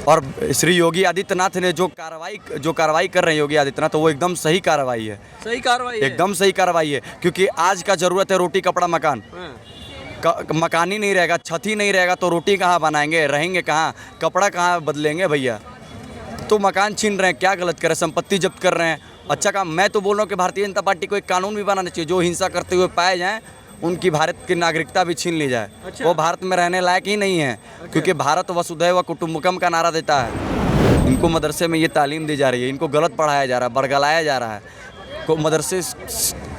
और श्री योगी आदित्यनाथ ने जो कार्रवाई कर रहे हैं योगी आदित्यनाथ, तो वो एकदम सही कार्रवाई है। सही कार्रवाई है। एकदम सही कार्रवाई है, क्योंकि आज का ज़रूरत है रोटी कपड़ा मकान। मकान ही नहीं रहेगा, छत ही नहीं रहेगा तो रोटी कहाँ बनाएंगे, रहेंगे कहाँ, कपड़ा कहाँ बदलेंगे भैया। तो मकान छीन रहे हैं, क्या गलत कर रहे हैं, संपत्ति जब्त कर रहे हैं। अच्छा काम। मैं तो बोल रहा हूँ कि भारतीय जनता पार्टी को एक कानून भी बनाना चाहिए, जो हिंसा करते हुए पाए जाएँ उनकी भारत की नागरिकता भी छीन ली जाए। अच्छा। वो भारत में रहने लायक ही नहीं है। अच्छा। क्योंकि भारत वसुधैव कुटुंबकम का नारा देता है। इनको मदरसे में ये तालीम दी जा रही है, इनको गलत पढ़ाया जा रहा है, बरगलाया जा रहा है। को मदरसे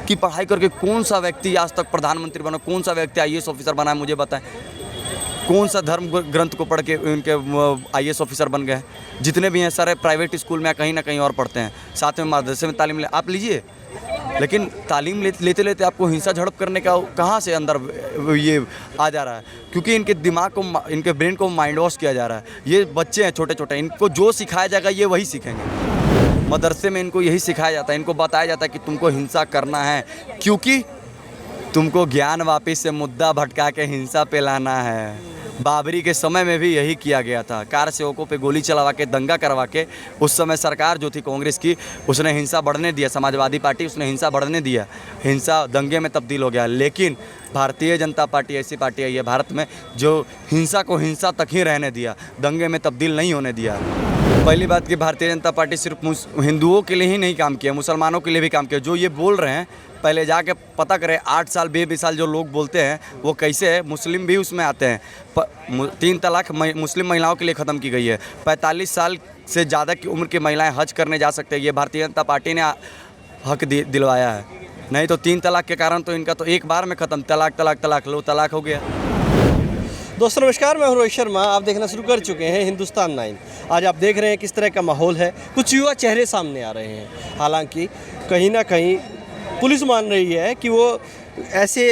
की पढ़ाई करके कौन सा व्यक्ति आज तक प्रधानमंत्री बना, कौन सा व्यक्ति IAS ऑफिसर बना है, मुझे बताएं। कौन सा धर्म ग्रंथ को पढ़ के उनके IAS ऑफिसर बन गए। जितने भी हैं सारे प्राइवेट स्कूल में कहीं ना कहीं और पढ़ते हैं, साथ में मदरसे में तालीम आप लीजिए। लेकिन तालीम लेते लेते आपको हिंसा झड़प करने का कहाँ से अंदर ये आ जा रहा है, क्योंकि इनके दिमाग को, इनके ब्रेन को माइंड वॉश किया जा रहा है। ये बच्चे हैं छोटे छोटे, इनको जो सिखाया जाएगा ये वही सीखेंगे। मदरसे में इनको यही सिखाया जाता है, इनको बताया जाता है कि तुमको हिंसा करना है, क्योंकि तुमको ज्ञान वापिस से मुद्दा भटका के हिंसा पे लाना है। बाबरी के समय में भी यही किया गया था, कार सेवकों पे गोली चलवा के, दंगा करवा के। उस समय सरकार जो थी कांग्रेस की, उसने हिंसा बढ़ने दिया, समाजवादी पार्टी उसने हिंसा बढ़ने दिया, हिंसा दंगे में तब्दील हो गया। लेकिन भारतीय जनता पार्टी ऐसी पार्टी आई है भारत में जो हिंसा को हिंसा तक ही रहने दिया, दंगे में तब्दील नहीं होने दिया। पहली बात कि भारतीय जनता पार्टी सिर्फ हिंदुओं के लिए ही नहीं काम किया, मुसलमानों के लिए भी काम किया। जो ये बोल रहे हैं पहले जाके पता करें, 8 साल 20 साल जो लोग बोलते हैं वो कैसे है। मुस्लिम भी उसमें आते हैं। 3 तलाक मुस्लिम महिलाओं के लिए ख़त्म की गई है। 45 साल से ज़्यादा की उम्र की महिलाएं हज करने जा सकते हैं, ये भारतीय जनता पार्टी ने हक दिलवाया है। नहीं तो 3 तलाक के कारण तो इनका तो एक बार में ख़त्म, तलाक तलाक तलाक लो तलाक हो गया। दोस्तों नमस्कार, मैं हूं रोहित शर्मा। आप देखना शुरू कर चुके हैं हिंदुस्तान 9। आज आप देख रहे हैं किस तरह का माहौल है। कुछ युवा चेहरे सामने आ रहे हैं। हालांकि कहीं ना कहीं पुलिस मान रही है कि वो ऐसे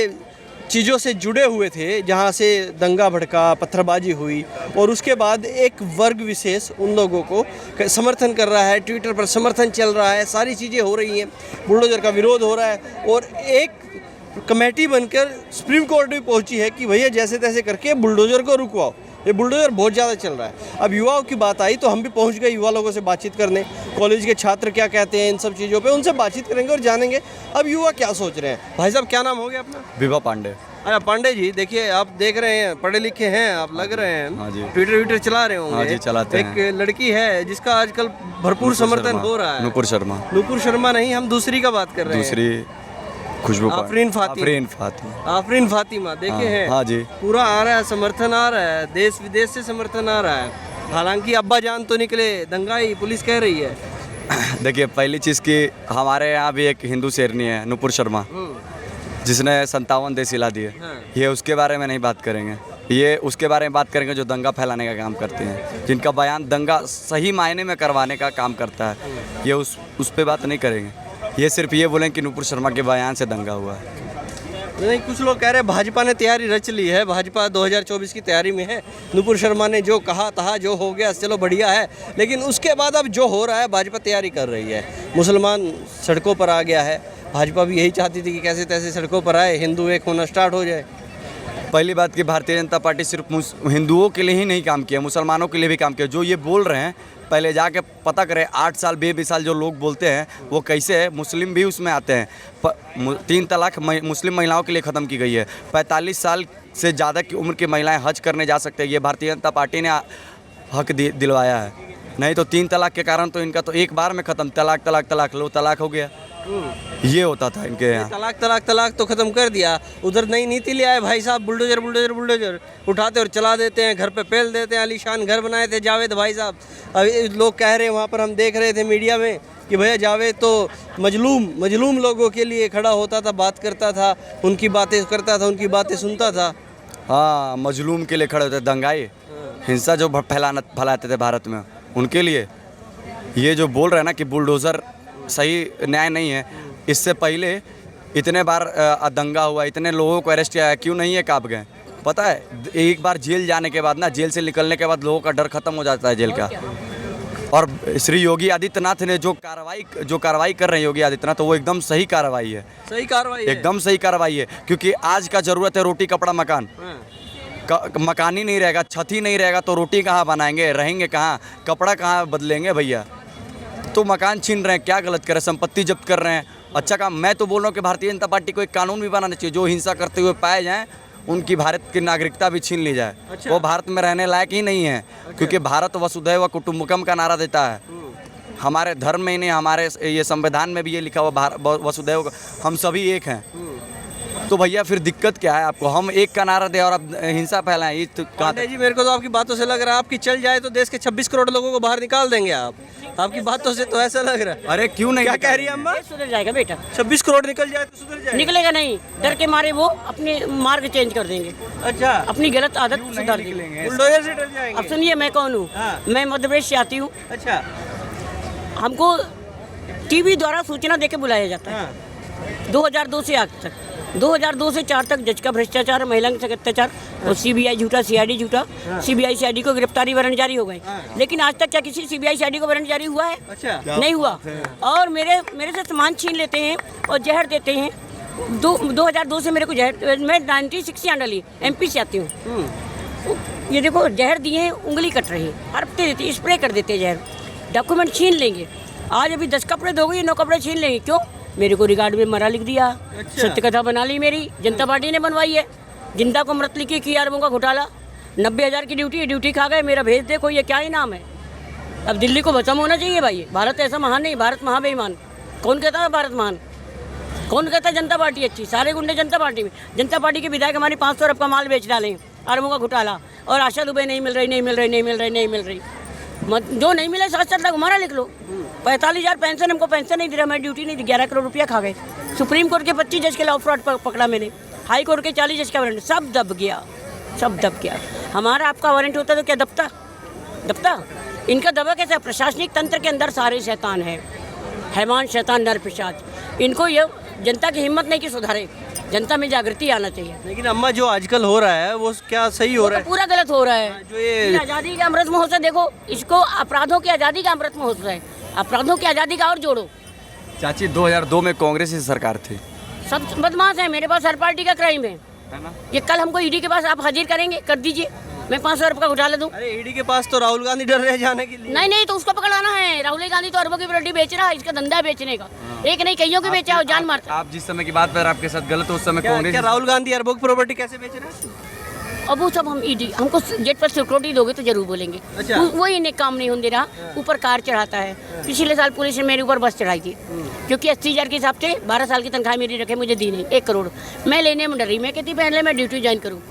चीज़ों से जुड़े हुए थे जहां से दंगा भड़का, पत्थरबाजी हुई, और उसके बाद एक वर्ग विशेष उन लोगों को समर्थन कर रहा है। ट्विटर पर समर्थन चल रहा है, सारी चीज़ें हो रही हैं, बुलडोजर का विरोध हो रहा है, और एक कमेटी बनकर सुप्रीम कोर्ट भी पहुंची है कि भैया जैसे तैसे करके बुलडोजर को रुकवाओ। ये बुलडोजर बहुत ज़्यादा चल रहा है। अब युवाओं की बात आई तो हम भी पहुंच गए युवा लोगों से बातचीत करने। कॉलेज के छात्र क्या कहते हैं इन सब चीज़ों पे, उनसे बातचीत करेंगे और जानेंगे अब युवा क्या सोच रहे हैं। भाई साहब, क्या नाम हो गया अपना? विभा पांडे। अरे पांडे जी, देखिए आप देख रहे हैं, पढ़े लिखे हैं आप, लग रहे हैं। हाँ जी। ट्विटर चला रहे होंगे। हाँ जी, चलाते हैं। एक लड़की है जिसका आजकल भरपूर समर्थन हो रहा है। नुपुर शर्मा नहीं, हम दूसरी का बात कर रहे हैं। दूसरी खुशबू आफरीन फातिमा देखे हैं। हाँ जी। पूरा आ रहा है, समर्थन आ रहा है, देश विदेश से समर्थन आ रहा है। हालांकि अब्बा जान तो निकले, दंगाई पुलिस कह रही है। देखिए, पहली चीज़ की हमारे यहाँ भी एक हिंदू शेरनी है नुपुर शर्मा, जिसने 57 देश हिला दिए। हाँ। ये उसके बारे में नहीं बात करेंगे, ये उसके बारे में बात करेंगे जो दंगा फैलाने का काम करते हैं, जिनका बयान दंगा सही मायने में करवाने का काम करता है। ये उस पर बात नहीं करेंगे। ये सिर्फ ये बोलें कि नुपुर शर्मा के बयान से दंगा हुआ है। नहीं, कुछ लोग कह रहे हैं भाजपा ने तैयारी रच ली है, भाजपा 2024 की तैयारी में है। नुपुर शर्मा ने जो कहा था, जो हो गया चलो बढ़िया है, लेकिन उसके बाद अब जो हो रहा है भाजपा तैयारी कर रही है। मुसलमान सड़कों पर आ गया है, भाजपा भी यही चाहती थी कि कैसे तैसे सड़कों पर आए, हिंदू एक होना स्टार्ट हो जाए। पहली बात कि भारतीय जनता पार्टी सिर्फ हिंदुओं के लिए ही नहीं काम किया, मुसलमानों के लिए भी काम किया। जो ये बोल रहे हैं पहले जाके पता करें, 8 साल 20 साल जो लोग बोलते हैं वो कैसे है। मुस्लिम भी उसमें आते हैं। 3 तलाक मुस्लिम महिलाओं के लिए ख़त्म की गई है। 45 साल से ज़्यादा की उम्र की महिलाएं हज करने जा सकते हैं, ये भारतीय जनता पार्टी ने हक दिलवाया है। नहीं तो 3 तलाक के कारण तो इनका तो एक बार में ख़त्म, तलाक तलाक तलाक लो तलाक हो गया। ये होता था इनके यहाँ। तलाक तो खत्म कर दिया। उधर नई नीति ले आए भाई साहब, बुलडोजर उठाते और चला देते हैं, घर पे पेल देते हैं। आलीशान घर बनाए थे जावेद भाई साहब। अभी लोग कह रहे हैं, वहाँ पर हम देख रहे थे मीडिया में कि भैया जावेद तो मजलूम लोगों के लिए खड़ा होता था, बात करता था, उनकी बातें करता था, उनकी बातें सुनता था। हाँ, मजलूम के लिए खड़े होते, दंगाई हिंसा जो फैलाते थे भारत में, उनके लिए। ये जो बोल रहे हैं ना कि बुलडोज़र सही न्याय नहीं है, इससे पहले इतने बार दंगा हुआ, इतने लोगों को अरेस्ट किया है, क्यों नहीं है काँप गए? पता है, एक बार जेल जाने के बाद ना, जेल से निकलने के बाद लोगों का डर खत्म हो जाता है जेल का। और श्री योगी आदित्यनाथ ने जो कार्रवाई कर रहे हैं योगी आदित्यनाथ, तो वो एकदम सही कार्रवाई है। सही कार्रवाई है। एकदम सही कार्रवाई है, क्योंकि आज का ज़रूरत है रोटी कपड़ा मकान। मकान ही नहीं रहेगा, छत ही नहीं रहेगा तो रोटी कहाँ बनाएंगे, रहेंगे कहाँ, कपड़ा कहाँ बदलेंगे भैया। तो मकान छीन रहे हैं, क्या गलत कर रहे हैं, संपत्ति जब्त कर रहे हैं। अच्छा काम, मैं तो बोल रहा हूँ कि भारतीय जनता पार्टी को एक कानून भी बनाना चाहिए, जो हिंसा करते हुए पाए जाएँ उनकी भारत की नागरिकता भी छीन ली जाए। अच्छा। वो भारत में रहने लायक ही नहीं है। क्योंकि भारत वसुधैव कुटुंबकम का नारा देता है। हमारे धर्म में ही नहीं, हमारे ये संविधान में भी ये लिखा हुआ वसुधैव, हम सभी एक हैं। तो भैया फिर दिक्कत क्या है आपको? हम एक का नारा दे और अब हिंसा फैलाएं, ये तो कहाँ पांडे जी, मेरे को तो आपकी बातों से लग रहा है आपकी चल जाए तो देश के 26 करोड़ लोगों को बाहर निकाल देंगे आप। आपकी बातों से तो ऐसा लग रहा है। अरे क्यों नहीं? क्या कह रही है अम्मा? सुधर जाएगा बेटा। 26 करोड़ निकल जाए तो सुधर जाए? निकलेगा नहीं, डर के मारे वो अपने मार्ग चेंज कर देंगे, अच्छा, अपनी गलत आदत सुधार देंगे। बुलडोजर से डर जाएंगे। अब सुनिए, मैं कौन हूँ? हाँ। मैं मध्य प्रदेश से आती हूँ। अच्छा, हमको टीवी द्वारा सूचना देके बुलाया जाता है। हाँ। 2002 से आज तक, 2002 से 4 तक जज का भ्रष्टाचार, महिला के साथ अत्याचार और सीबीआई झूठा, सीआईडी झूठा। सीबीआई सीआईडी को गिरफ्तारी वारंट जारी हो गए, लेकिन आज तक क्या किसी सीबीआई सीआईडी को वारंट जारी हुआ है? अच्छा, नहीं हुआ। और मेरे से सामान छीन लेते हैं और जहर देते हैं। 2002 से मेरे को जहर, मैं 96 से डाली, एमपी से आती हूँ। ये देखो जहर दिए हैं, उंगली कट रही है, हड़पते देते, स्प्रे कर देते हैं जहर। डॉक्यूमेंट छीन लेंगे। आज अभी 10 कपड़े दोगे, 9 कपड़े छीन लेंगे। क्यों? मेरे को रिकॉर्ड में मरा लिख दिया। अच्छा। सत्य कथा बना ली, मेरी जनता पार्टी ने बनवाई है। जिंदा को मृत लिखी, किया अरबों का घोटाला, 90,000 की ड्यूटी खा गए। मेरा भेज देखो, ये क्या ही नाम है। अब दिल्ली को भस्म होना चाहिए भाई। भारत ऐसा महान नहीं, भारत महाबेईमान। कौन कहता है भारत महान? कौन कहता है जनता पार्टी अच्छी? सारे गुंडे जनता पार्टी में। जनता पार्टी के विधायक हमारी 500 अरब का माल बेच डालें, अरबों का घोटाला। और आशा दुबे नहीं मिल रही, नहीं मिल रही, नहीं मिल रही, नहीं मिल रही। जो नहीं मिले 7 लाख हमारा लिख लो। 45,000 पेंशन, हमको पेंशन नहीं दे रहा, मैं ड्यूटी नहीं दी, 11 करोड़ रुपया खा गए। सुप्रीम कोर्ट के 25 जज के लॉ फ्रॉड पकड़ा मैंने, हाई कोर्ट के 40 जज का वारंट, सब दब गया, सब दब गया। हमारा आपका वारंट होता तो क्या दबता? इनका दबा कैसे? प्रशासनिक तंत्र के अंदर सारे शैतान है, हैवान शैतान नर पिशाच। इनको ये जनता की हिम्मत नहीं कि सुधारे, जनता में जागृति आना चाहिए। लेकिन अम्मा जो आजकल हो रहा है वो क्या सही हो रहा है? पूरा गलत हो रहा है। जो ये आज़ादी का अमृत महोत्सव देखो, इसको अपराधों की आज़ादी का अमृत महोत्सव है। अपराधों की आज़ादी का और जोड़ो। चाची 2002 में कांग्रेस की सरकार थी। सब बदमाश है, मेरे पास हर पार्टी का क्राइम है ना? ये कल हमको ईडी के पास आप हाजिर करेंगे, कर दीजिए, मैं 500 अरब का घोटाला दूं। अरे ईडी के पास तो राहुल गांधी डर रहे जाने के लिए। नहीं तो उसको पकड़ाना है। राहुल गांधी तो अरबों की प्रॉपर्टी बेच रहा है, इसका धंधा है बेचने का। एक नहीं कईयों की बेचा और जान मारता। आप जिस समय की बात कर, आपके साथ गलत हो, उस समय क्या कांग्रेस। राहुल गांधी अरबों की प्रॉपर्टी कैसे बेच रहे हैं? अब वो सब हम ईडी, हमको जेट पर सिक्योरिटी दोगे तो जरूर बोलेंगे। अच्छा। वो इन्हें काम नहीं होने दे रहा, ऊपर कार चढ़ाता है। पिछले साल पुलिस ने मेरे ऊपर बस चढ़ाई थी, क्योंकि 80,000 के हिसाब से 12 साल की तनख्वाह मेरी रखे, मुझे दी नहीं, 1 करोड़। मैं लेने में डरी, मैं कहती पहले मैं ड्यूटी ज्वाइन करूँ,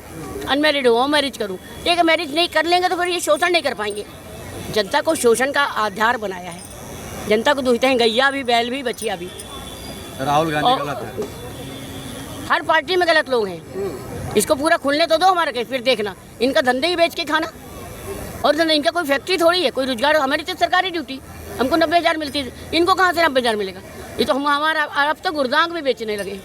अनमैरिड हूँ, मैरिज करूँ। एक मैरिज नहीं कर लेंगे तो फिर ये शोषण नहीं कर पाएंगे। जनता को शोषण का आधार बनाया है। जनता को दूसते हैं गैया भी, बैल भी, बचिया भी। राहुल गांधी और- गलत है। हर पार्टी में गलत लोग हैं। इसको पूरा खुलने तो दो हमारा केस, फिर देखना। इनका धंधे ही बेच के खाना, और धंधा, इनका कोई फैक्ट्री थोड़ी है, कोई रोजगार। हमारी तो सरकारी ड्यूटी, हमको 90,000 मिलती है, इनको कहाँ से 90,000 मिलेगा? ये तो हम हमारा अब तो गुरदांग भी बेचने लगे।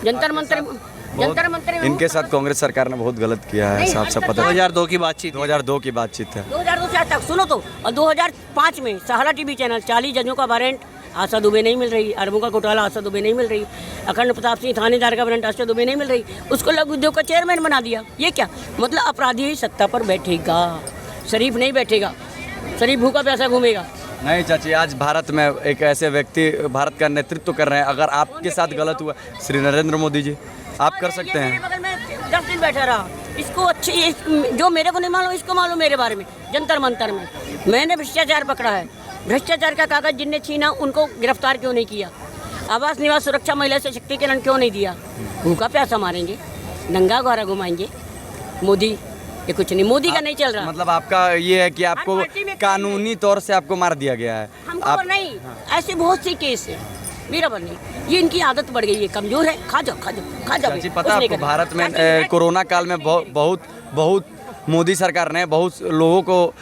जंतर मंतर में इनके साथ कांग्रेस सरकार ने बहुत गलत किया है, नहीं, साफ साफ पता है। 2002 की बातचीत। 2002 की बातचीत है। 2002 से आज तक सुनो तो। और 2005 में सहारा टीवी चैनल, 40 जजों का वारंट, आशा दुबे नहीं मिल रही। अरबों का घोटाला, आशा दुबे नहीं मिल रही। अखंड प्रताप सिंह थानेदार का वारंट, आशा दुबे नहीं मिल रही। उसको लघु उद्योग का चेयरमैन बना दिया। ये क्या मतलब? अपराधी ही सत्ता पर बैठेगा, शरीफ नहीं बैठेगा। शरीफ भूखा प्यासा घूमेगा। नहीं चाची, आज भारत में एक ऐसे व्यक्ति भारत का नेतृत्व कर रहे हैं। अगर आपके साथ गलत हुआ, श्री नरेंद्र मोदी जी, आप कर सकते ये हैं। मेरे बगल में 10 दिन बैठा रहा। इसको अच्छी, जो मेरे को नहीं मालूम इसको मालूम मेरे बारे में। जंतर मंतर में मैंने भ्रष्टाचार पकड़ा है। भ्रष्टाचार का कागज जिनने छीना उनको गिरफ्तार क्यों नहीं किया? आवास निवास सुरक्षा महिला सशक्तिकरण क्यों नहीं दिया? भूखा प्यासा मारेंगे, नंगा गौरा घुमाएंगे। मोदी ये कुछ नहीं, मोदी का नहीं चल रहा। मतलब आपका ये है कि आपको पार्टी में कानूनी तौर से आपको मार दिया गया है। हमको नहीं, ऐसे बहुत से केस है। मेरा पर नहीं, ये इनकी आदत बढ़ गई है, कमजोर है। खा जाओ खा जाओ खा जाओ। चाची पता है आपको, भारत में कोरोना काल में बहुत मोदी सरकार ने बहुत लोगों को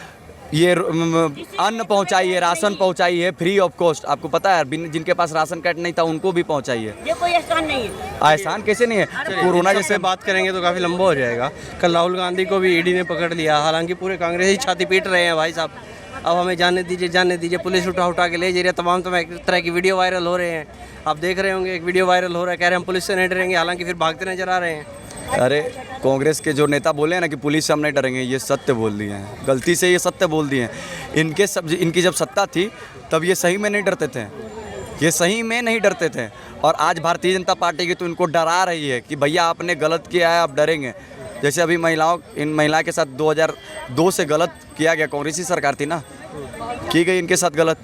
ये अन्न पहुंचाई है, राशन पहुंचाई है फ्री ऑफ कॉस्ट। आपको पता है, जिनके पास राशन कार्ड नहीं था उनको भी पहुंचाई है। ये कोई एहसान नहीं है। एहसान कैसे नहीं है? कोरोना जैसे जैसे बात करेंगे तो काफ़ी लंबा हो जाएगा। कल राहुल गांधी को भी ईडी ने पकड़ लिया, हालांकि पूरे कांग्रेस ही छाती पीट रहे हैं भाई साहब। अब हमें जाने दीजिए। पुलिस उठा के ले जा रही है। तमाम तरह की वीडियो वायरल हो रहे हैं। आप देख रहे होंगे, एक वीडियो वायरल हो रहा है, कह रहे हैं हम पुलिस से नहीं डरेंगे, हालांकि फिर भागते नजर आ रहे हैं। अरे कांग्रेस के जो नेता बोले हैं ना कि पुलिस से हम नहीं डरेंगे, ये सत्य बोल दिए हैं, गलती से ये सत्य बोल दिए हैं। इनकी जब सत्ता थी तब ये सही में नहीं डरते थे, ये सही में नहीं डरते थे। और आज भारतीय जनता पार्टी की तो इनको डरा रही है कि भैया आपने गलत किया है, आप डरेंगे। जैसे अभी इन महिला के साथ 2002 से गलत किया गया, कांग्रेस की सरकार थी ना, की गई इनके साथ गलत,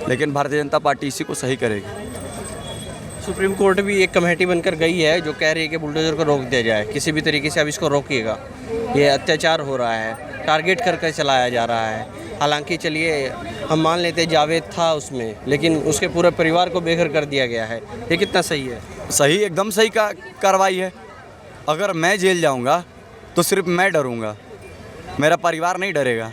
लेकिन भारतीय जनता पार्टी इसी को सही करेगी। सुप्रीम कोर्ट भी एक कमेटी बनकर गई है जो कह रही है कि बुलडोजर को रोक दिया जाए, किसी भी तरीके से अब इसको रोकिएगा, ये अत्याचार हो रहा है, टारगेट करके चलाया जा रहा है। हालांकि चलिए हम मान लेते जावेद था उसमें, लेकिन उसके पूरे परिवार को बेघर कर दिया गया है, ये कितना सही है? सही, एकदम सही का कार्रवाई है। अगर मैं जेल जाऊंगा तो सिर्फ मैं डरूंगा, मेरा परिवार नहीं डरेगा,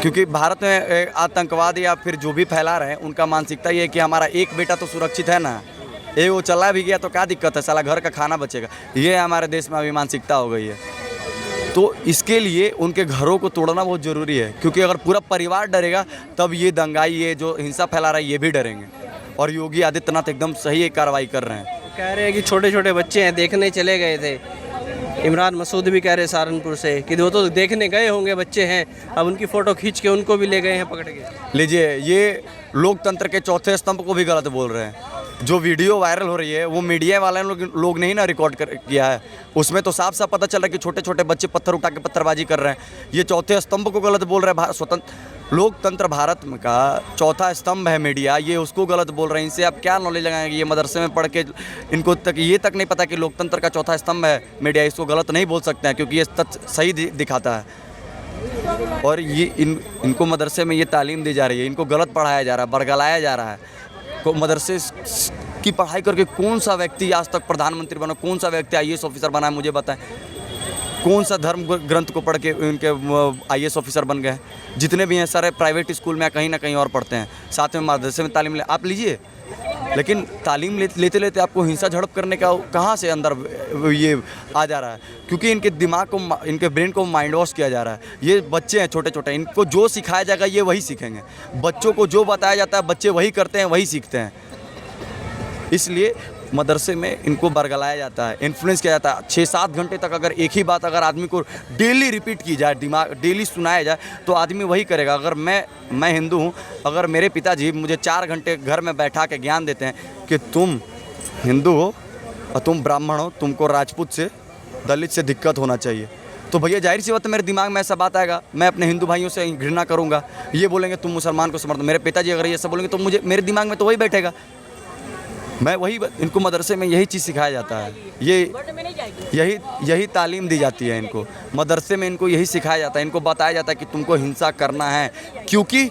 क्योंकि भारत में आतंकवाद या फिर जो भी फैला रहे हैं उनका मानसिकता ये है कि हमारा एक बेटा तो सुरक्षित है ना, ये वो चला भी गया तो क्या दिक्कत है, साला घर का खाना बचेगा। ये हमारे देश में अभी मानसिकता हो गई है। तो इसके लिए उनके घरों को तोड़ना बहुत ज़रूरी है, क्योंकि अगर पूरा परिवार डरेगा तब ये दंगाई, ये जो हिंसा फैला रहा है, ये भी डरेंगे। और योगी आदित्यनाथ एकदम सही एक कार्रवाई कर रहे हैं। कह रहे हैं कि छोटे छोटे बच्चे हैं, देखने चले गए थे। इमरान मसूद भी कह रहे सहारनपुर से कि वो तो देखने गए होंगे, बच्चे हैं, अब उनकी फ़ोटो खींच के उनको भी ले गए हैं पकड़ के। लीजिए, ये लोकतंत्र के चौथे स्तंभ को भी गलत बोल रहे हैं। जो वीडियो वायरल हो रही है वो मीडिया वाले लोग नहीं ना रिकॉर्ड किया है, उसमें तो साफ साफ पता चल रहा है कि छोटे छोटे बच्चे पत्थर उठा के पत्थरबाजी कर रहे हैं। ये चौथे स्तंभ को गलत बोल रहे हैं। स्वतंत्र लोकतंत्र भारत का चौथा स्तंभ है मीडिया, ये उसको गलत बोल रहे हैं। इनसे आप क्या नॉलेज लगाएंगे? ये मदरसे में पढ़ के इनको तक ये तक नहीं पता कि लोकतंत्र का चौथा स्तंभ है मीडिया, इसको गलत नहीं बोल सकते हैं, क्योंकि ये तथ्य सही दिखाता है। और ये इनको मदरसे में ये तालीम दी जा रही है, इनको गलत पढ़ाया जा रहा है, बरगलाया जा रहा है। मदरसे की पढ़ाई करके कौन सा व्यक्ति आज तक प्रधानमंत्री बना, कौन सा व्यक्ति IAS ऑफिसर बना है, मुझे बताएं। कौन सा धर्म ग्रंथ को पढ़ के उनके IAS ऑफिसर बन गए? जितने भी हैं सारे प्राइवेट स्कूल में कहीं ना कहीं और पढ़ते हैं, साथ में मदरसे में तालीम आप लीजिए। लेकिन तालीम लेते लेते आपको हिंसा झड़प करने का कहाँ से अंदर ये आ जा रहा है? क्योंकि इनके दिमाग को, इनके ब्रेन को माइंड वॉश किया जा रहा है। ये बच्चे हैं छोटे छोटे, इनको जो सिखाया जाएगा ये वही सीखेंगे। बच्चों को जो बताया जाता है बच्चे वही करते हैं, वही सीखते हैं। इसलिए मदरसे में इनको बरगलाया जाता है, इन्फ्लुएंस किया जाता है। 6-7 घंटे तक अगर एक ही बात अगर आदमी को डेली रिपीट की जाए, दिमाग डेली सुनाया जाए, तो आदमी वही करेगा। अगर मैं हिंदू हूँ, अगर मेरे पिताजी मुझे 4 घंटे घर में बैठा के ज्ञान देते हैं कि तुम हिंदू हो और तुम ब्राह्मण हो, तुमको राजपूत से, दलित से दिक्कत होना चाहिए, तो भैया जाहिर सी बात है मेरे दिमाग में ऐसा बात आएगा। मैं अपने हिंदू भाइयों से घृणा करूँगा। ये बोलेंगे तुम मुसलमान को समर्थन, मेरे पिताजी अगर ये सब बोलेंगे तो मेरे दिमाग में तो वही बैठेगा। मैं वही, इनको मदरसे में यही चीज़ सिखाया जाता है, यही तालीम दी जाती है इनको। मदरसे में इनको यही सिखाया जाता है, इनको बताया जाता है कि तुमको हिंसा करना है, क्योंकि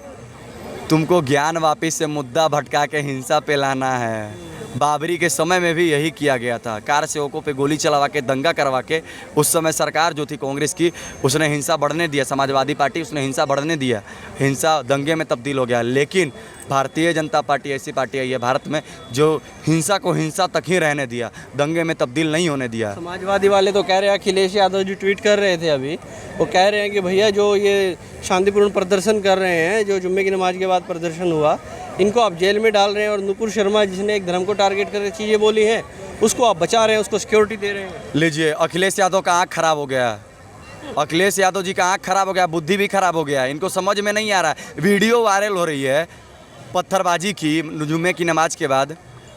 तुमको ज्ञान वापिस से मुद्दा भटका के हिंसा पे लाना है। बाबरी के समय में भी यही किया गया था, कार सेवकों पे गोली चलवा के, दंगा करवा के। उस समय सरकार जो थी कांग्रेस की, उसने हिंसा बढ़ने दिया, समाजवादी पार्टी उसने हिंसा बढ़ने दिया, हिंसा दंगे में तब्दील हो गया। लेकिन भारतीय जनता पार्टी ऐसी पार्टी आई है भारत में जो हिंसा को हिंसा तक ही रहने दिया, दंगे में तब्दील नहीं होने दिया। समाजवादी वाले तो कह रहे हैं, अखिलेश यादव जी ट्वीट कर रहे थे अभी, वो कह रहे हैं कि भैया जो ये शांतिपूर्ण प्रदर्शन कर रहे हैं, जो जुम्मे की नमाज के बाद प्रदर्शन हुआ, इनको आप जेल में डाल रहे हैं। और नुपुर शर्मा जिसने एक धर्म को टारगेट करके चीज़ें बोली हैं, उसको आप बचा रहे हैं, उसको सिक्योरिटी दे रहे हैं। लीजिए, अखिलेश यादव का आँख खराब हो गया, अखिलेश यादव जी का आँख खराब हो गया, बुद्धि भी खराब हो गया। इनको समझ में नहीं आ रहा है। वीडियो वायरल हो रही है पत्थरबाजी की जुम्मे की नमाज के बाद।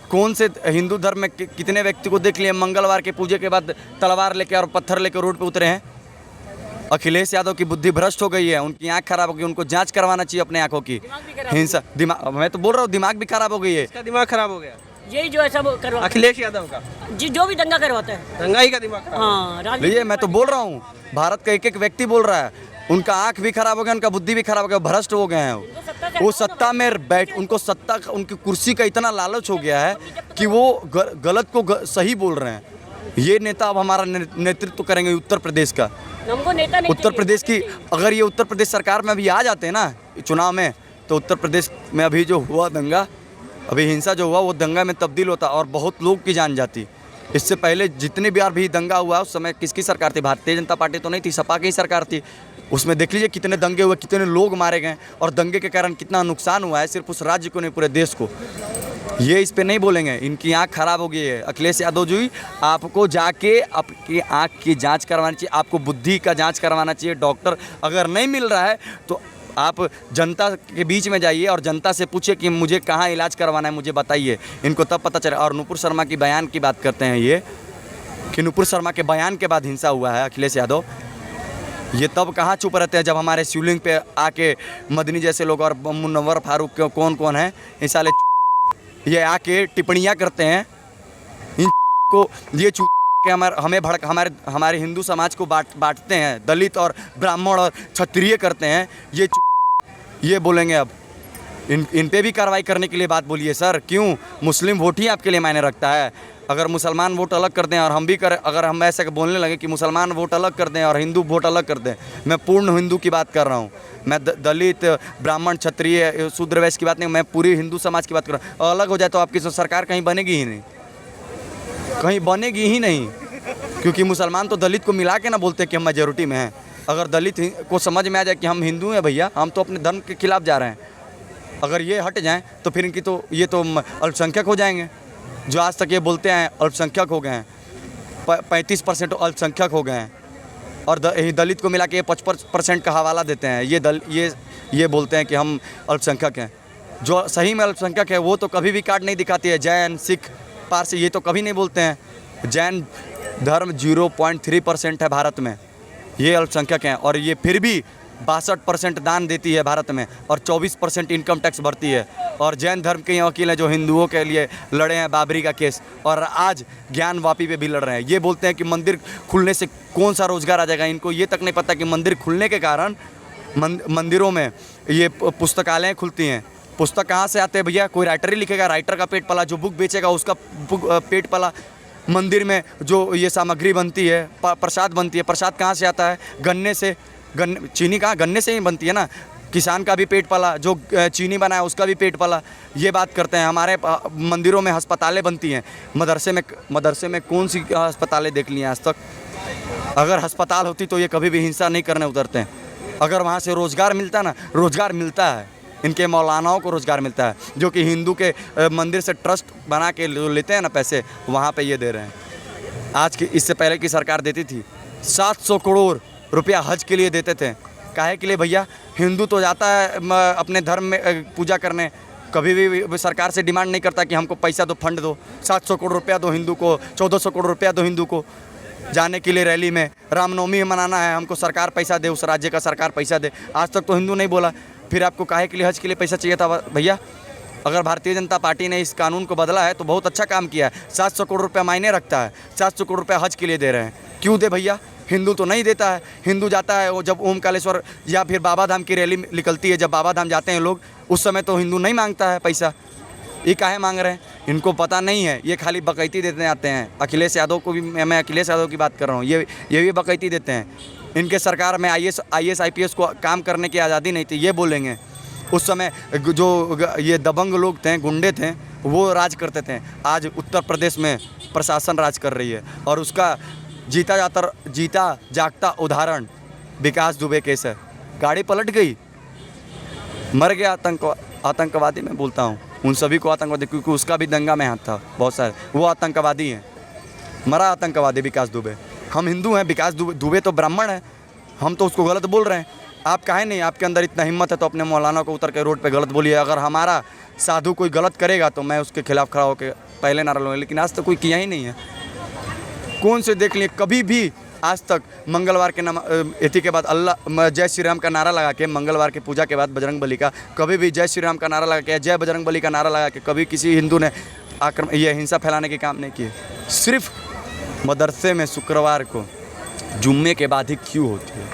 कौन से हिंदू धर्म में कितने व्यक्ति को देख लिए मंगलवार के पूजे के बाद तलवार लेके और पत्थर लेकर रोड पे उतरे हैं? अखिलेश यादव की बुद्धि भ्रष्ट हो गई है, उनकी आंख खराब हो गई, उनको जांच करवाना चाहिए अपने आंखों की। हिंसा दिमाग, मैं तो बोल रहा हूँ दिमाग भी खराब हो गई है। इसका दिमाग खराब हो गया, यही जो ऐसा करवा, अखिलेश यादव का जी जो भी दंगा करवाता है, दंगाई का दिमाग खराब। हाँ, लीजिए, मैं तो बोल रहा हूँ, भारत का एक व्यक्ति बोल रहा है, उनका आंख भी खराब हो गया, उनका बुद्धि भी खराब हो गया, भ्रष्ट हो गए हैं। वो सत्ता में बैठ, उनको सत्ता, उनकी कुर्सी का इतना लालच हो गया है कि वो गलत को सही बोल रहे हैं। ये नेता अब हमारा नेतृत्व करेंगे उत्तर प्रदेश का। हमको नेता नहीं उत्तर प्रदेश की, अगर ये उत्तर प्रदेश सरकार में अभी आ जाते हैं ना चुनाव में, तो उत्तर प्रदेश में अभी जो हुआ दंगा, अभी हिंसा जो हुआ, वो दंगा में तब्दील होता और बहुत लोग की जान जाती। इससे पहले जितनी बार भी दंगा हुआ उस समय किसकी सरकार थी? भारतीय जनता पार्टी तो नहीं थी, सपा की ही सरकार थी। उसमें देख लीजिए कितने दंगे हुए, कितने लोग मारे गए और दंगे के कारण कितना नुकसान हुआ है, सिर्फ उस राज्य को नहीं पूरे देश को। ये इस पे नहीं बोलेंगे, इनकी आंख खराब हो गई है। अखिलेश यादव जी, आपको जाके आपकी आंख की जांच करवानी चाहिए, आपको बुद्धि का जांच करवाना चाहिए। डॉक्टर अगर नहीं मिल रहा है तो आप जनता के बीच में जाइए और जनता से पूछिए कि मुझे कहाँ इलाज करवाना है, मुझे बताइए। इनको तब पता चले। और नुपुर शर्मा की बयान की बात करते हैं ये, कि नुपुर शर्मा के बयान के बाद हिंसा हुआ है। अखिलेश यादव ये तब कहाँ चुप रहते हैं जब हमारे शिवलिंग पे आके मदनी जैसे लोग और मुनव्वर फारूक कौन कौन है इस साले ये आके टिप्पणियाँ करते हैं। इन को ये के हमारे हिंदू समाज को बांटते हैं, दलित और ब्राह्मण और क्षत्रिय करते हैं। ये बोलेंगे अब इन पे भी कार्रवाई करने के लिए बात बोलिए सर। क्यों? मुस्लिम वोट ही आपके लिए मायने रखता है। अगर मुसलमान वोट अलग कर दें और हम भी अगर हम ऐसे बोलने लगे कि मुसलमान वोट अलग कर दें और हिंदू वोट अलग कर दें, मैं पूर्ण हिंदू की बात कर रहा हूँ। मैं दलित ब्राह्मण क्षत्रिय शूद्र वैश्य की बात नहीं, मैं पूरी हिंदू समाज की बात कर रहा हूँ। अलग हो जाए तो आपकी सरकार कहीं बनेगी ही नहीं, कहीं बनेगी ही नहीं। क्योंकि मुसलमान तो दलित को मिला के ना बोलते कि हम मेजोरिटी में हैं। अगर दलित को समझ में आ जाए कि हम हिंदू हैं भैया, हम तो अपने धर्म के खिलाफ जा रहे हैं, अगर ये हट जाएं तो फिर इनकी तो ये तो अल्पसंख्यक हो जाएंगे। जो आज तक ये बोलते हैं अल्पसंख्यक हो गए हैं, 35% अल्पसंख्यक हो गए हैं, और दलित को मिला के 55% का हवाला देते हैं। ये बोलते हैं कि हम अल्पसंख्यक हैं। जो सही में अल्पसंख्यक है वो तो कभी भी कार्ड नहीं दिखाती है। जैन, सिख, पारसी ये तो कभी नहीं बोलते हैं। जैन धर्म 0.3% है भारत में, ये अल्पसंख्यक हैं। और ये फिर भी 62% दान देती है भारत में और 24% इनकम टैक्स भरती है। और जैन धर्म के वकील हैं जो हिंदुओं के लिए लड़े हैं बाबरी का केस, और आज ज्ञान वापी पे भी लड़ रहे हैं। ये बोलते हैं कि मंदिर खुलने से कौन सा रोज़गार आ जाएगा। इनको ये तक नहीं पता कि मंदिर खुलने के कारण मंदिरों में ये पुस्तकालय खुलती हैं। पुस्तक कहाँ से आते हैं भैया? कोई राइटर ही लिखेगा, राइटर का पेट पला। जो बुक बेचेगा उसका पेट पला। मंदिर में जो ये सामग्री बनती है, प्रसाद बनती है, प्रसाद कहाँ से आता है? गन्ने से। चीनी कहाँ? गन्ने से ही बनती है ना। किसान का भी पेट पला, जो चीनी बनाया उसका भी पेट पला। ये बात करते हैं। हमारे मंदिरों में अस्पतालें बनती हैं। मदरसे में कौन सी अस्पतालें देख ली हैं आज तक? अगर अस्पताल होती तो ये कभी भी हिंसा नहीं करने उतरते हैं। अगर वहाँ से रोज़गार मिलता ना, रोज़गार मिलता है, इनके मौलानाओं को रोज़गार मिलता है, जो कि हिंदू के मंदिर से ट्रस्ट बना के लेते हैं ना पैसे, वहाँ पे ये दे रहे हैं। आज की इससे पहले की सरकार देती थी 700 करोड़ रुपया हज के लिए देते थे। काहे के लिए भैया? हिंदू तो जाता है अपने धर्म में पूजा करने, कभी भी सरकार से डिमांड नहीं करता कि हमको पैसा दो, फंड दो। 700 करोड़ रुपया दो हिंदू को, 1400 करोड़ रुपया दो हिंदू को जाने के लिए रैली में। रामनवमी मनाना है, हमको सरकार पैसा दे, उस राज्य का सरकार पैसा दे। आज तक तो हिंदू नहीं बोला। फिर आपको काहे के लिए हज के लिए पैसा चाहिए था भैया? अगर भारतीय जनता पार्टी ने इस कानून को बदला है तो बहुत अच्छा काम किया है। 700 करोड़ रुपया मायने रखता है। 700 करोड़ रुपया हज के लिए दे रहे हैं। क्यों दे भैया? हिंदू तो नहीं देता है। हिंदू जाता है वो जब ओमकालेश्वर या फिर बाबा धाम की रैली निकलती है, जब बाबा धाम जाते हैं लोग, उस समय तो हिंदू नहीं मांगता है पैसा। ये काहे मांग रहे हैं? इनको पता नहीं है। ये खाली बकैती देते आते हैं। अखिलेश यादव को भी, मैं अखिलेश यादव की बात कर रहा हूँ, ये भी बकैती देते हैं। इनके सरकार में IAS IPS को काम करने की आज़ादी नहीं थी, ये बोलेंगे। उस समय जो ये दबंग लोग थे, गुंडे थे, वो राज करते थे। आज उत्तर प्रदेश में प्रशासन राज कर रही है, और उसका जीता जागता उदाहरण विकास दुबे केस है। गाड़ी पलट गई, मर गया आतंकवादी। मैं बोलता हूँ उन सभी को आतंकवादी, क्योंकि उसका भी दंगा में हाथ था बहुत सारे। वो आतंकवादी हैं, मरा आतंकवादी विकास दुबे। हम हिंदू हैं, विकास दुबे तो ब्राह्मण है, हम तो उसको गलत बोल रहे हैं। आप काहे नहीं? आपके अंदर इतना हिम्मत है तो अपने मौलाना को उतर के रोड पे गलत बोलिए। अगर हमारा साधु कोई गलत करेगा तो मैं उसके खिलाफ खड़ा होकर पहले नारा लूँगा, लेकिन आज तक कोई किया ही नहीं है। कौन से देख लिए कभी भी आज तक मंगलवार के एथी के बाद अल्लाह जय श्री राम का नारा लगा के, मंगलवार की पूजा के बाद बजरंग बली का, कभी भी जय श्री राम का नारा लगा के, जय बजरंग बली का नारा लगा के कभी किसी हिंदू ने ये हिंसा फैलाने के काम नहीं किए। सिर्फ मदरसे में शुक्रवार को जुम्मे के बाद ही क्यों होती है?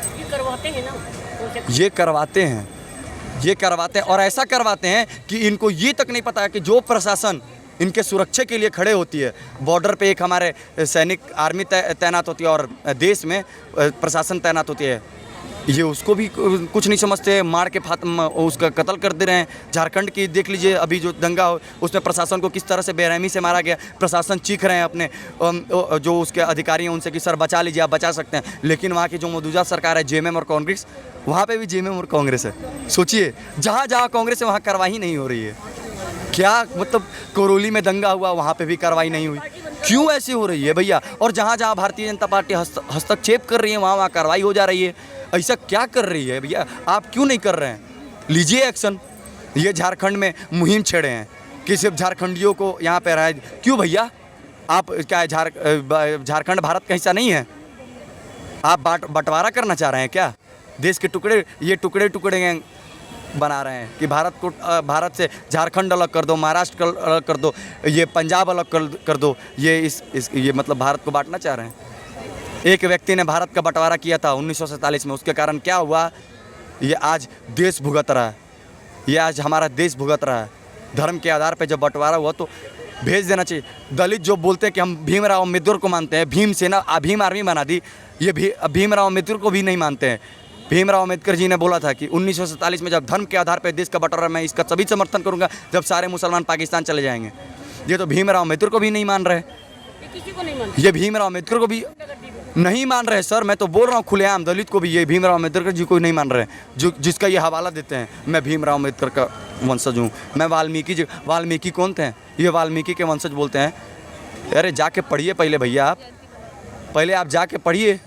ये करवाते हैं और ऐसा करवाते हैं कि इनको ये तक नहीं पता है कि जो प्रशासन इनके सुरक्षा के लिए खड़े होती है, बॉर्डर पे एक हमारे सैनिक आर्मी तैनात होती है और देश में प्रशासन तैनात होती है, ये उसको भी कुछ नहीं समझते। मार के उसका कत्ल कर दे रहे हैं। झारखंड की देख लीजिए, अभी जो दंगा हो उसमें प्रशासन को किस तरह से बेरहमी से मारा गया। प्रशासन चीख रहे हैं अपने जो उसके अधिकारी हैं उनसे कि सर बचा लीजिए, आप बचा सकते हैं। लेकिन वहाँ की जो मौजूदा सरकार है JMM और कांग्रेस, वहाँ पे भी JMM और कांग्रेस है। सोचिए, जहाँ जहाँ कांग्रेस है वहाँ कार्रवाई नहीं हो रही है। क्या मतलब करौली में दंगा हुआ वहाँ पे भी कार्रवाई नहीं हुई, क्यों ऐसी हो रही है भैया? और जहाँ जहाँ भारतीय जनता पार्टी हस्तक्षेप कर रही है वहाँ वहाँ कार्रवाई हो जा रही है। ऐसा क्या कर रही है भैया? आप क्यों नहीं कर रहे हैं? लीजिए एक्शन। ये झारखंड में मुहिम छेड़े हैं कि सिर्फ झारखंडियों को यहाँ पे रहा, क्यों भैया? आप क्या है, झारखंड भारत का हिस्सा नहीं है? आप बंटवारा करना चाह रहे हैं क्या? देश के टुकड़े, ये टुकड़े टुकड़े गैंग बना रहे हैं कि भारत से झारखंड अलग कर दो, महाराष्ट्र अलग कर दो, ये पंजाब अलग कर दो। ये मतलब भारत को बांटना चाह रहे हैं। एक व्यक्ति ने भारत का बंटवारा किया था 1947 में, उसके कारण क्या हुआ? ये आज देश भुगत रहा है, ये आज हमारा देश भुगत रहा है। धर्म के आधार पर जब बंटवारा हुआ तो भेज देना चाहिए। दलित जो बोलते हैं कि हम भीमराव अम्बेडकर को मानते हैं, भीमसेना भीम आर्मी बना दी, ये भीमराव अम्बेडकर को भी नहीं मानते हैं। भीमराव अम्बेडकर जी ने बोला था कि 1947 में जब धर्म के आधार पर देश का बंटवारा, मैं इसका सभी समर्थन करूंगा जब सारे मुसलमान पाकिस्तान चले जाएंगे। ये तो भीमराव अम्बेडकर को भी नहीं मान रहे, किसी को नहीं मानते। ये भीमराव अम्बेडकर को भी नहीं मान रहे। सर मैं तो बोल रहा हूँ खुलेआम, दलित को भी ये भीमराव अम्बेडकर जी को नहीं मान रहे, जिसका ये हवाला देते हैं मैं भीमराव अम्बेडकर का वंशज हूँ, मैं वाल्मीकि कौन थे? ये वाल्मीकि के वंशज बोलते हैं। अरे जाके पढ़िए पहले भैया, आप जाके पढ़िए।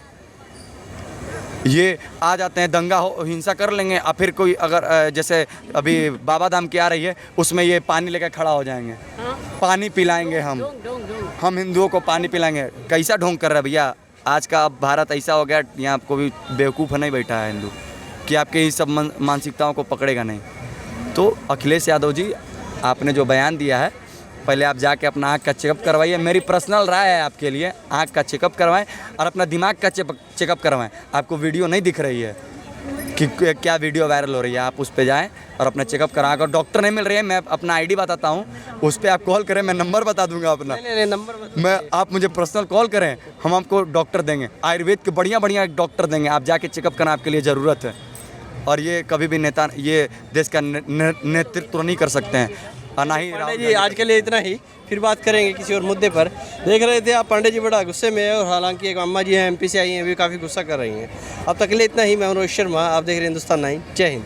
ये आ जाते हैं, दंगा हो, हिंसा कर लेंगे, और फिर कोई अगर जैसे अभी बाबा धाम की आ रही है उसमें ये पानी लेकर खड़ा हो जाएंगे, पानी पिलाएंगे हम हिंदुओं को पानी पिलाएंगे। कैसा ढोंग कर रहा है भैया? आज का अब भारत ऐसा हो गया, यहाँ कोई बेवकूफ़ नहीं बैठा है हिंदू कि आपके ये सब मानसिकताओं को पकड़ेगा नहीं। तो अखिलेश यादव जी, आपने जो बयान दिया है, पहले आप जाके अपना आँख का चेकअप करवाइए। मेरी पर्सनल राय है आपके लिए, आँख का चेकअप करवाएं और अपना दिमाग का चेकअप करवाएं। आपको वीडियो नहीं दिख रही है कि क्या वीडियो वायरल हो रही है, आप उस पर जाएं और अपना चेकअप कराएं। अगर डॉक्टर नहीं मिल रही है, मैं अपना आईडी बताता हूं, उस पर आप कॉल करें, मैं नंबर बता दूंगा अपना। नंबर आप मुझे पर्सनल कॉल करें, हम आपको डॉक्टर देंगे, आयुर्वेद के बढ़िया डॉक्टर देंगे। आप जाके चेकअप करना आपके लिए ज़रूरत है। और ये कभी भी नेता ये देश का नेतृत्व नहीं कर सकते हैं, और ना ही पांडे जी। आज के लिए इतना ही, फिर बात करेंगे किसी और मुद्दे पर। देख रहे थे आप, पांडे जी बड़ा गुस्से में है, और हालांकि एक अम्मा जी हैं MP से आई हैं, भी काफ़ी गुस्सा कर रही हैं। अब तक के लिए इतना ही। मैं रोहित शर्मा, आप देख रहे हैं हिंदुस्तान 9। जय हिंद।